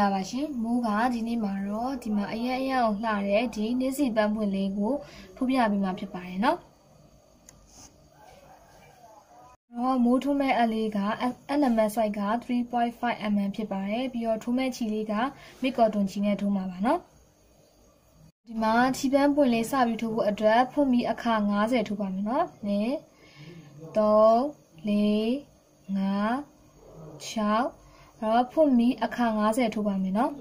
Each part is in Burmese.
လာပါရှင်မိုးကဒီနေ့မှာတော့ဒီမှာအရင်အောင်လှတဲ့ဒီနေ့စီပန်းပွင့်လေးကိုထိုးပြပေးမှာဖြစ်ပါတယ်နော်မိုးထိုးမဲ့အလေးက element size က 3.5 mm ဖြစ်ပါတယ်ပြီးတော့ထိုးမဲ့ချီလေးက mid cotton ချီနဲ့ထိုးမှာပါနော်ဒီမှာချီပန်းပွင့်လေးစပြီးထိုးဖို့အတွက်ဖွင့်ပြီးအခါ90ထိုးပါမယ်နော်1 3 4 5 6တော့ဖွင့်ပြီးအခါ90ထိုးပါမယ်နော်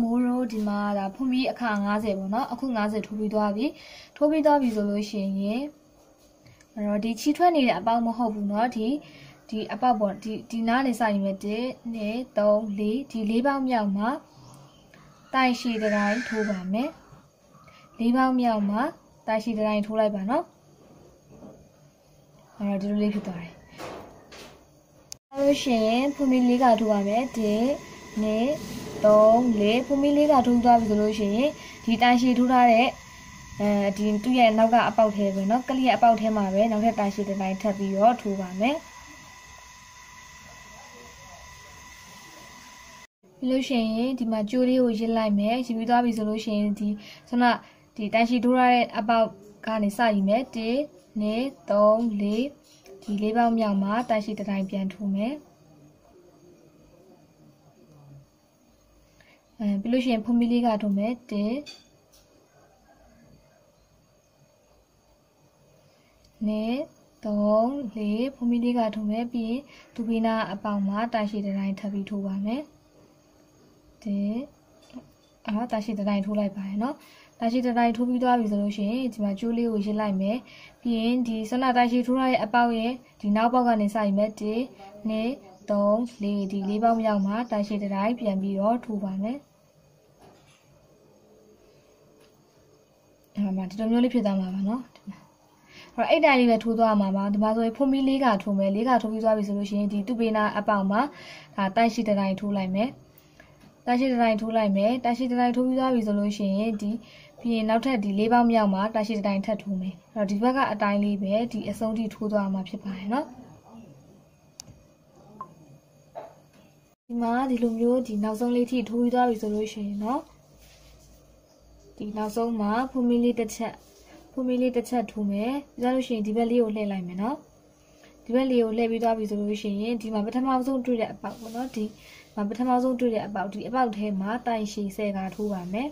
မိုးရိုးဒီမှာဒါဖွင့်ပြီးအခါ90ပေါ့နော်အခု90ထိုးပြီးသွားပြီဆိုလို့ရှိရင်အဲ့တော့ဒီချီထွက်နေတဲ့အပေါက်မဟုတ်ဘူးเนาะဒီအပေါက်ပေါ့ဒီနားနေစရင်ပဲ1 2 3 4ဒီ4ပေါက်မြောက်မှာတိုင်ရှည်တိုင်းထိုးပါမယ်4ပေါက်မြောက်မှာတိုင်ရှည်တိုင်းထိုးလိုက်ပါเนาะအဲ့တော့ဒီလိုလေးဖြစ်သွားတယ်လို့ရှိရင်ဖွင့်ပြီး4ကထိုးပါမယ်1 2 3 4ဖွင့်ပြီး4ကထိုးသွားပြီဆိုလို့ရှိရင်ဒီတိုင်ရှည်ထိုးထားတဲ့ဒီသူ့ရဲ့နောက်ကအပေါက်ထဲပဲเนาะကလေးရဲ့အပေါက်ထဲမှာပဲနောက်ထပ်တိုင်ရှည်တစ်တိုင်းထပ်ပြီးတော့ထိုးပါမယ်ပြီးလို့ရှိရင်ဒီမှာကြိုးလေးကိုရစ်လိုက်မယ်ရစ်ပြီးသွားပြီဆိုလို့ရှိရင်ဒီဆွမ်းဒီတိုင်ရှည်ထိုးထားတဲ့အပေါက်ကနေစယူမယ်1 2 3 4ဒီ4ပေါက်မြောက်မှာတိုင်ရှည်တစ်တိုင်းပြန်ထိုးမယ်ပြီးလို့ရှိရင်ဖွင့်ပြီးလေးကထိုးမယ်1 2 3 4ဖွင့်ပြီးလေးကထိုးမယ်ပြီးရင်ဒူပီနာအပေါက်မှာတိုင်ရှည်တစ်တိုင်းထပ်ပြီးထိုးပါမယ်တိုင်ရှည်တစ်တိုင်းထိုးလိုက်ပါတယ်เนาะတိုင်ရှည်တစ်တိုင်းထိုးပြီးသွားပြီဆိုလို့ရှိရင်ဒီမှာကျိုးလေးကိုရစ်လိုက်မယ်ပြီးရင်ဒီဆွမ်းတိုင်ရှည်ထိုးထားတဲ့အပေါက်ရဲ့ဒီနောက်ပေါက်ကနေစယူမယ်1 2 3 4ဒီ4ပေါက်မြောက်မှာတိုင်ရှည်တစ်တိုင်းပြန်ပြီးတော့ထိုးပါမယ်အဲ့မှာဒီလိုမျိုးလေးဖြစ်သွားမှာပါเนาะအဲ့တိုင်လေးပဲထိုးသွားမှာပါဒီမှာဆိုရင်ဖွင့်ပြီး4ကထိုးမယ်4ကထိုးပြီးသွားပြီဆိုလို့ရှိရင်ဒီတူပေနာအပေါက်မှာဒါတိုင်ရှည်တစ်တိုင်းထိုးလိုက်မယ်တိုင်ရှည်တစ်တိုင်းထိုးလိုက်မယ်တိုင်ရှည်တစ်တိုင်းထိုးပြီးသွားပြီဆိုလို့ရှိရင်ဒီပြီးရင်နောက်ထပ်ဒီ4ပေါက်မြောက်မှာတိုင်ရှည်တစ်တိုင်းထပ်ထိုးမယ်အဲ့တော့ဒီဘက်ကအတိုင်းလေးပဲဒီအဆုံးထိထိုးသွားမှာဖြစ်ပါတယ်เนาะဒီမှာဒီလိုမျိုးဒီနောက်ဆုံးလေးထိထိုးပြီးသွားပြီဆိုလို့ရှိရင်เนาะဒီနောက်ဆုံးမှာဖွင့်ပြီးလေးတစ်ချက်ထိုးမယ်ပြီးတော့လို့ရှိရင်ဒီဘက်လေးကိုလှည့်လိုက်မယ်เนาะဒီဘက်လေးကိုလှည့်ပြီးသွားပြီဆိုလို့ရှိရင်ဒီမှာပထမဆုံးတွေ့တဲ့အပေါက်ပေါ့เนาะဒီမှာပထမဆုံးတွေ့တဲ့အပေါက်ဒီအပေါက်ထဲမှာတိုင်ရှည်10ကထိုးပါမယ်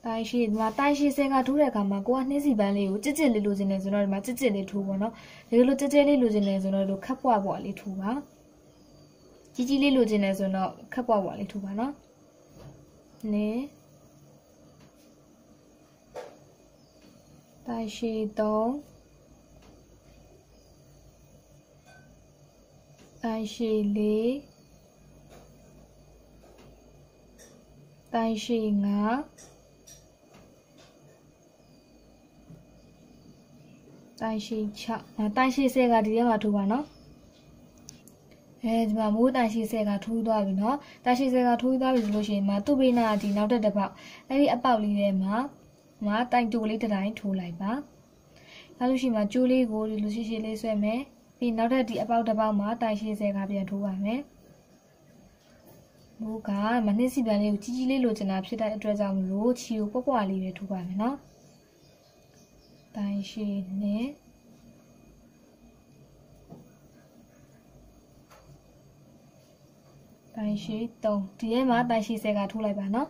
တိုင်ရှည်ဒီမှာတိုင်ရှည်10ကထိုးတဲ့အခါမှာကိုကနှင်းစီပန်းလေးကိုကြစ်လေးလိုချင်တယ်ဆိုတော့ဒီမှာကြစ်လေးထိုးပါเนาะဒီလိုကြစ်လေးလိုချင်တယ်ဆိုတော့ခက်ပွားပွားလေးထိုးပါကြီးလေးလိုချင်တယ်ဆိုတော့ခက်ပွားပွားလေးထိုးပါเนาะနေတိုင်ရှည်3တိုင်ရှည်4တိုင်ရှည်5တိုင်ရှည်6တိုင်ရှည်10ကဒီထဲမှာထိုးပါနော်ဒီမှာမိုးတိုင်ရှည်10ကထိုးသွားပြီနော်တိုင်ရှည်10ကထိုးသွားပြီဆိုလို့ရှိရင်မှာသူ့ဘေးနာဒီနောက်တစ်ပေါက်အဲ့ဒီအပေါက်လေးထဲမှာတိုင်တူလေးတစ်တိုင်းထိုးလိုက်ပါနောက်လို့ရှိရင်ကျိုးလေးကိုဒီလိုရှည်ရှည်လေးဆွဲမယ်ပြီးနောက်ထပ်ဒီအပေါက်တစ်ပေါက်မှာတိုင်ရှည်10ကပြန်ထိုးပါမယ်မိုးကမနှင်းစီပန်းလေးကိုကြီးလေးလိုချင်တာဖြစ်တဲ့အတွက်ကြောင့်မလို့ချီကိုပွားလေးပဲထိုးပါမယ်နော်တိုင်ရှည်နဲ့တိုင်ရှည်3ဒီထဲမှာတိုင်ရှည်10ကထိုးလိုက်ပါနော်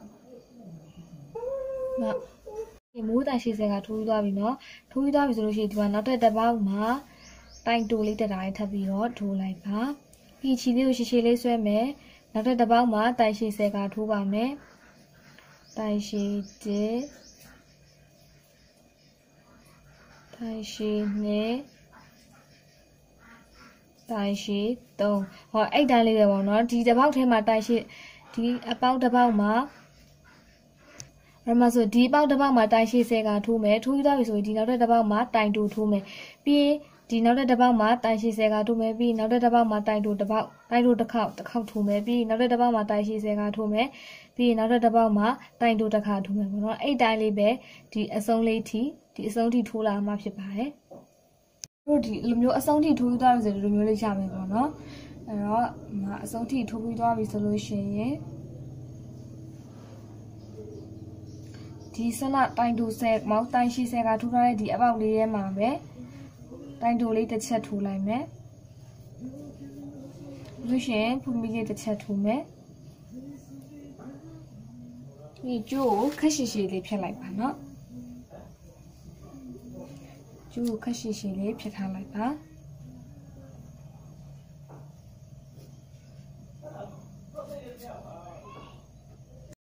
ဒီမိုးတိုင်ရှည်10ကထိုးသွားပြီနော်ထိုးသွားပြီဆိုလို့ရှိရင်ဒီမှာနောက်ထပ်တစ်ပေါက်မှာတိုင်တူလေးတစ်တိုင်းထပ်ပြီးတော့ထိုးလိုက်ပါပြီးချီလေးကိုရှည်ရှည်လေးဆွဲမယ်နောက်ထပ်တစ်ပေါက်မှာတိုင်ရှည်10ကထိုးပါမယ်တိုင်ရှည်1တိုင်ရှည်2တိုင်ရှည်3ဟောအဲ့တိုင်းလေးပဲပေါ့နော်ဒီတစ်ပေါက်ထဲမှာတိုင်ရှည်ဒီအပေါက်တစ်ပေါက်မှာအဲ့မှာဆိုဒီပေါက်တစ်ပေါက်မှာတိုင်ရှည်10ကထိုးမယ်ထိုးပြီးသွားပြီဆိုရင်ဒီနောက်ထပ်တစ်ပေါက်မှာတိုင်တူထိုးမယ်ပြီးဒီနောက်တစ်ပေါက်မှာတိုင်ရှည်10ကထိုးမယ်ပြီးနောက်တစ်ပေါက်မှာတိုင်တူတစ်ခေါက်ထိုးမယ်ပြီးနောက်တစ်ပေါက်မှာတိုင်ရှည်10ကထိုးမယ်ပြီးနောက်တစ်ပေါက်မှာတိုင်တူတစ်ခါထိုးမယ်ပေါ့နော်အဲ့တိုင်းလေးပဲဒီအဆုံးလေးထိထိုးလာမှဖြစ်ပါတယ်တို့ဒီလိုမျိုးအဆုံးထိထိုးသွားပြီဆိုဒီလိုမျိုးလေးရမယ်ပေါ့နော် အဆုံးထိထိုးပြီးသွားပြီဆိုလို့ရှိရင်ဒီဆနတိုင်တူဆဲမောင်းတိုင်ရှိဆဲကထိုးထားတဲ့ဒီအပေါက်လေးထဲမှာပဲတိုင်တူလေးတစ်ချက်ထိုးလိုက်မယ်လို့ရှိရင်ဖုန်မီလေးတစ်ချက်ထိုးမယ်ဒီကျိုးကိုခက်ရှိရှိလေးဖြတ်လိုက်ပါနော်ကျိုးကိုခက်ရှိရှိလေးဖြတ်ထားလိုက်ပါ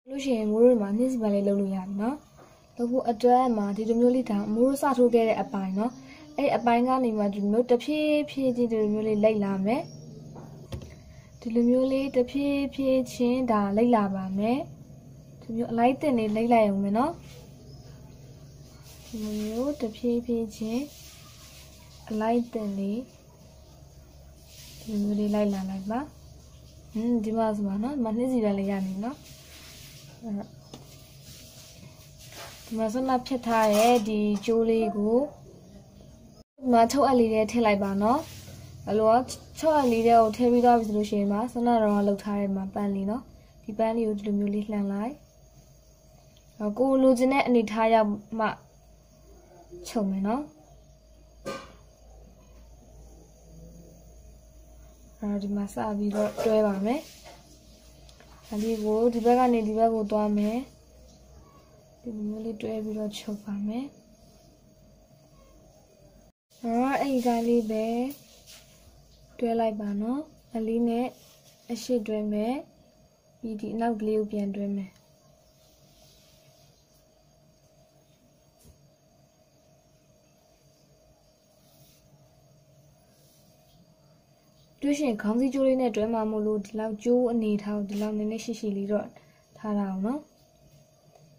လို့ရှိရင်မိုးတို့မှာနှင်းစီပန်းလေးလုပ်လို့ရပြီနော်လုပ်ဖို့အတွက်မှာဒီလိုမျိုးလေးဒါမိုးတို့စထိုးခဲ့တဲ့အပိုင်းနော်အဲ့အပိုင်းကနေမှဒီလိုမျိုးတစ်ဖြည်းဖြည်းချင်းဒီလိုမျိုးလေးလိုက်လာမယ်ဒီလိုမျိုးလေးတစ်ဖြည်းဖြည်းချင်းဒါလိုက်လာပါမယ်ဒီမျိုးအလိုက်တင်လေးလိုက်လိုက်အောင်မယ်နော်ဒီလိုမျိုးတစ်ဖြည်းဖြည်းချင်းအလိုက်တင်လေးဒီလိုမျိုးလေးလိုက်လာလိုက်ပါဒီမှာဆိုပါနော်မနှင်းစီပန်းလေးရနေနော်ဒီမှာဆက်လက်ဖြတ်ထားရဲ့ဒီကျိုးလေးကိုဒီမှာချုပ်အပ်လေးထဲထည့်လိုက်ပါနော်အဲ့လိုချုပ်အပ်လေးထဲကိုထည့်ပြီးသွားပြီဆိုလို့ရှိရင်မှာဆက်လက်တော့လှုပ်ထားတဲ့မှာပန်းလေးနော်ဒီပန်းလေးကိုဒီလိုမျိုးလေးလှန်လိုက်ကိုလိုချင်တဲ့အနေထားရောက်မှချုပ်မယ်နော်ဒီမှာစပြီးတော့တွဲပါမယ်ဒီကိုဒီဘက်ကနေဒီဘက်ကိုသွားမယ်ဒီမျိုးလေးတွဲပြီးတော့ချုပ်ပါမယ်အဲ့ဒီတိုင်းလေးပဲတွဲလိုက်ပါနော်အလေးနဲ့အရှိတွဲမယ်ပြီးဒီအနောက်ကလေးကိုပြန်တွဲမယ်တွေ့ရှင်ခေါင်းစည်းကြိုးလေးနဲ့တွဲမှာမို့လို့ဒီလောက်ကြိုးအနေထားဒီလောက်နည်းနည်းရှိရှိလေးတော့ထားရအောင်နော်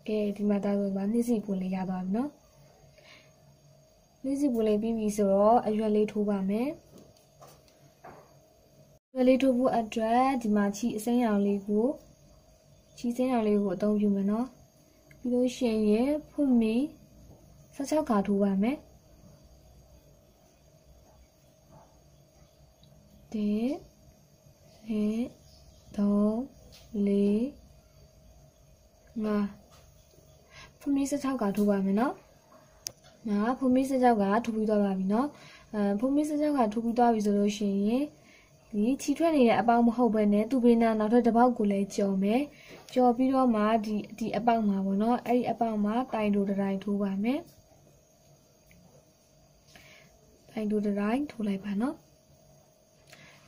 ကဲဒီမှာဒါဆိုပါနှိစီပွင့်လေးရသွားပြီနော်နှိစီပွင့်လေးပြီးပြီဆိုတော့အရွက်လေးထိုးပါမယ်အရွက်လေးထိုးဖို့အတွက်ဒီမှာချီအစိမ်းရောင်လေးကိုအသုံးပြုမယ်နော်ပြီးလို့ရှိရင်ဖွင့်မီ16ခါထိုးပါမယ်1 2 3 4 5ဖုန်မီ16ကထိုးပါမယ်နော်ဖုန်မီ16ကထိုးပြီးသွားပါပြီနော်ဖုန်မီ16ကထိုးပြီးသွားပြီဆိုလို့ရှိရင်ဒီချီထွက်နေတဲ့အပေါက်မဟုတ်ဘဲနဲ့သူ့ဘေးနားနောက်ထပ်တစ်ပေါက်ကိုလည်းကြော်မယ်ကြော်ပြီးတော့မှဒီအပေါက်မှာပေါ့နော်အဲ့ဒီအပေါက်မှာတိုင်တူတစ်တိုင်းထိုးပါမယ်တိုင်တူတစ်တိုင်းထိုးလိုက်ပါနော်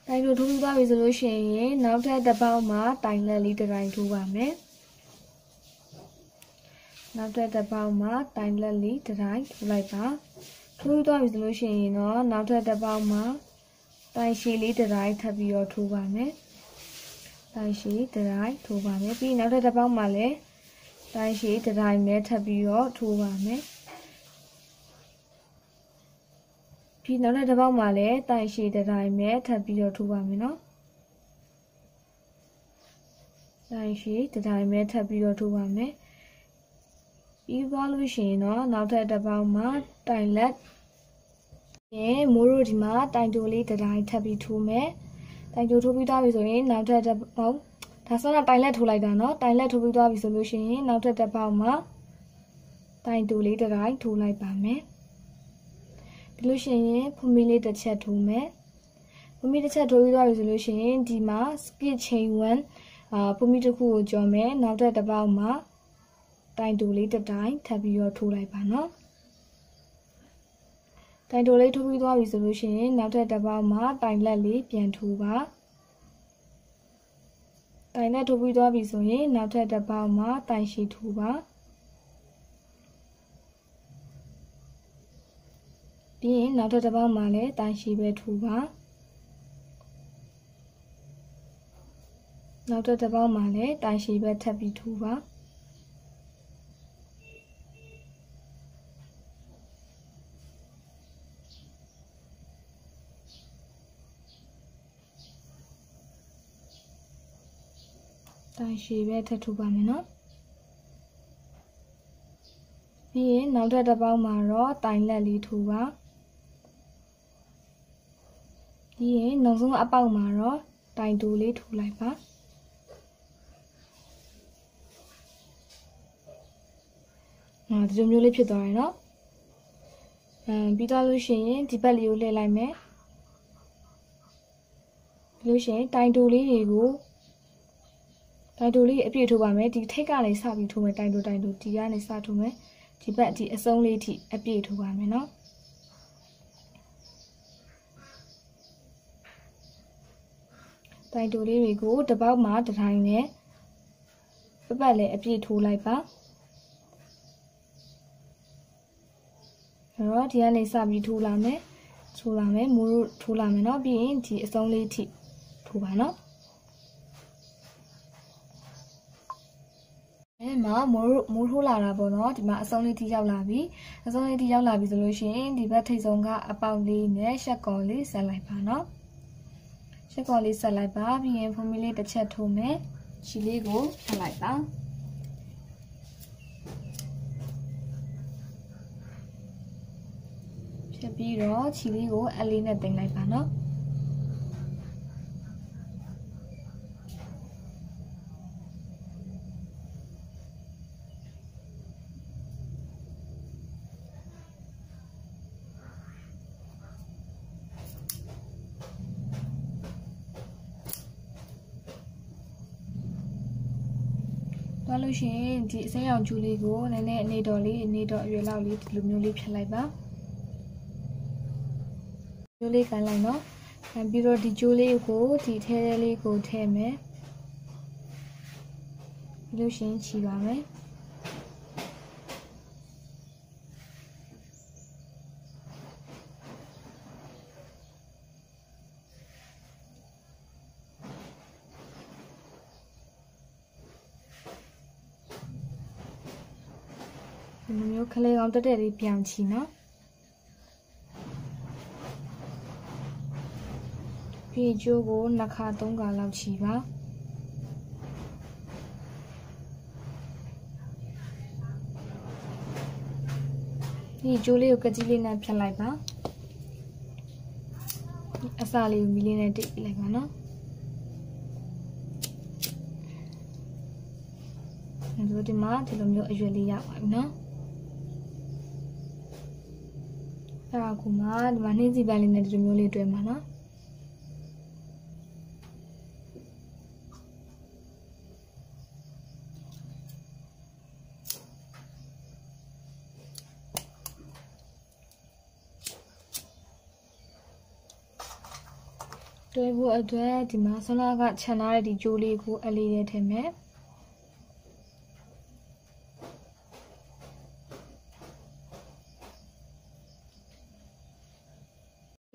တိုင်တူထိုးပြီးသွားပြီဆိုလို့ရှိရင်နောက်ထပ်တစ်ပေါက်မှာတိုင်လက်လေးတစ်တိုင်းထိုးပါမယ်နောက်ထပ်တစ်ပေါက်မှာတိုင်လက်လေးတစ်တိုင်းထိုးလိုက်ပါထိုးပြီးသွားပြီဆိုလို့ရှိရင်တော့နောက်ထပ်တစ်ပေါက်မှာတိုင်ရှည်လေးတစ်တိုင်းထပ်ပြီးတော့ထိုးပါမယ်တိုင်ရှည်တစ်တိုင်းထိုးပါမယ်ပြီးနောက်ထပ်တစ်ပေါက်မှာလည်းတိုင်ရှည်တစ်တိုင်းနဲ့ထပ်ပြီးတော့ထိုးပါမယ်ပြီးနောက်တစ်ပေါက်မှာလည်းတိုင်ရှည်တစ်တိုင်းနဲ့ထပ်ပြီးတော့ထိုးပါမယ်နော်တိုင်ရှည်တစ်တိုင်းနဲ့ထပ်ပြီးတော့ထိုးပါမယ်ပြီးသွားလို့ရှိရင်တော့နောက်ထပ်တစ်ပေါက်မှာတိုင်လက်မိုးတို့ဒီမှာတိုင်တိုလေးတစ်တိုင်းထပ်ပြီးထိုးမယ်တိုင်တိုထိုးပြီးသွားပြီဆိုရင်နောက်ထပ်တစ်ပေါက်ဒါဆိုတော့တိုင်လက်ထိုးလိုက်တာနော်တိုင်လက်ထိုးပြီးသွားပြီဆိုလို့ရှိရင်နောက်ထပ်တစ်ပေါက်မှာတိုင်တိုလေးတစ်တိုင်းထိုးလိုက်ပါမယ်ပြီးလို့ရှိရင်ဖုန်မီလေးတစ်ချက်ထိုးမယ်ဖုန်မီတစ်ချက်ထိုးပြီးသွားပြီဆိုလို့ရှိရင်ဒီမှာ skip chain 1ဖုန်မီတစ်ခုကိုကြော်မယ်နောက်ထပ်တစ်ပေါက်မှာတိုင်တိုလေးတစ်တိုင်းထပ်ပြီးတော့ထိုးလိုက်ပါနော်တိုင်တိုလေးထိုးပြီးသွားပြီဆိုလို့ရှိရင်နောက်ထပ်တစ်ပေါက်မှာတိုင်လက်လေးပြန်ထိုးပါတိုင်လက်ထိုးပြီးသွားပြီဆိုရင်နောက်ထပ်တစ်ပေါက်မှာတိုင်ရှည်ထိုးပါပြီးရင်နောက်ထပ်တစ်ပေါက်မှာလည်းတိုင်ရှည်ပဲထိုးပါနောက်ထပ်တစ်ပေါက်မှာလည်းတိုင်ရှည်ပဲထပ်ပြီးထိုးပါတိုင်ရှည်ပဲထပ်ထိုးပါမယ်နော်ပြီးရင်နောက်ထပ်တစ်ပေါက်မှာတော့တိုင်လက်လေးထိုးပါပြီးရင်နောက်ဆုံးအပေါက်မှာတော့ တိုင်တိုလေးထိုးလိုက်ပါဒီလိုမျိုးလေးဖြစ်သွားတယ်နော်ပြီးတော့လို့ရှိရင်ဒီဘက်လေးကိုလှည့်လိုက်မယ်ပြီးလို့ရှိရင်တိုင်တိုလေးတွေကိုတိုင်တိုလေးအပြည့်ထိုးပါမယ်ဒီထိတ်ကနေစပြီးထိုးမယ်တိုင်တိုဒီကနေစထိုးမယ်ဒီဘက်ဒီအစုံလေးထိအပြည့်ထိုးပါမယ်နော်တိုင်တိုလေးတွေကိုတစ်ပေါက်မှာတစ်ထိုင်နဲ့ပတ်လည်းအပြည့်ထိုးလိုက်ပါအဲ့တော့ဒီကနေစပြီးထိုးလာမယ်မိုးထိုးလာမယ်เนาะပြီးရင်ဒီအစုံလေးထိထိုးပါเนาะအဲ့မှာမိုးထိုးလာတာပေါ့เนาะဒီမှာအစုံလေးထိရောက်လာပြီဆိုလို့ရှိရင်ဒီဘက်ထိပ်ဆုံးကအပေါက်လေးနဲ့ရှက်ကော်လေးဆက်လိုက်ပါเนาะရှက်ကော်လေးဆက်လိုက်ပါပြီးရင်ဖုံးမီလေးတစ်ချက်ထိုးမယ်ချီလေးကိုဖြတ်လိုက်ပါပြီးတော့ချီလေးကိုအလေးနဲ့တင်လိုက်ပါနော်သွားလို့ရှိရင်ဒီအစိမ်းရောင်ကျူလေးကိုနည်းနည်းအနေတော်အရွယ်လောက်လေးဒီလိုမျိုးလေးဖြတ်လိုက်ပါကျိုးလေးကန်လိုက်နော်ပြီးတော့ဒီကျိုးလေးကိုဒီထဲလေးကိုထည့်မယ်ပြီးလို့ရှိရင်ခြီပါမယ်ဒီလိုမျိုးခလေးကောင်တက်လေးပြောင်းချီနော်ပြီးကျိုးကို2ခါ3ခါလောက်ချီပါဒီကျိုးလေးကိုကကြီးလေးနဲ့ဖြတ်လိုက်ပါအစလေးကိုမီလေးနဲ့တိတ်လိုက်ပါနော်ဒီမှာဒီလိုမျိုးအရွယ်လေးရပါပြီနော်အဲ့ဒါကမှဒီမှာနှင်းစီပန်းလေးနဲ့ဒီလိုမျိုးလေးတွဲမှာနော်တွဲဖို့အတွက်ဒီမှာဆွမ်းနာကခြံထားတဲ့ဒီကြိုးလေးကိုအလေးနဲ့ထည့်မယ်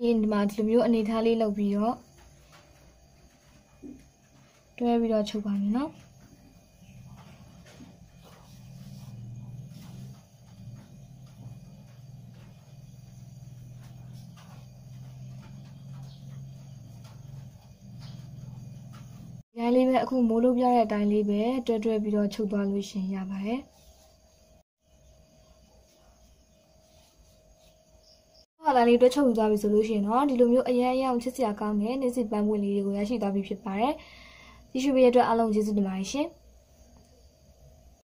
ဒီမှာဒီလိုမျိုးအနေထားလေးလုပ်ပြီးတော့တွဲပြီးတော့ချုပ်ပါမယ်နော်ရိုင်းလေးပဲအခုမိုးလို့ပြတဲ့အတိုင်းလေးပဲတွဲပြီးတော့ချုပ်သွားလို့ရှင်ရပါတယ်ဟာလာလေးတွဲချုပ်ယူသွားပြီဆိုလို့ရှိရင်တော့ဒီလိုမျိုးအရန်ချစ်စရာကောင်းတဲ့နေ့စဉ်ပန်းပွင့်လေးတွေကိုရရှိသွားပြီဖြစ်ပါတယ်ဒီရှိပေးရတဲ့အတွက်အားလုံးကျေးဇူးတင်ပါတယ်ရှင်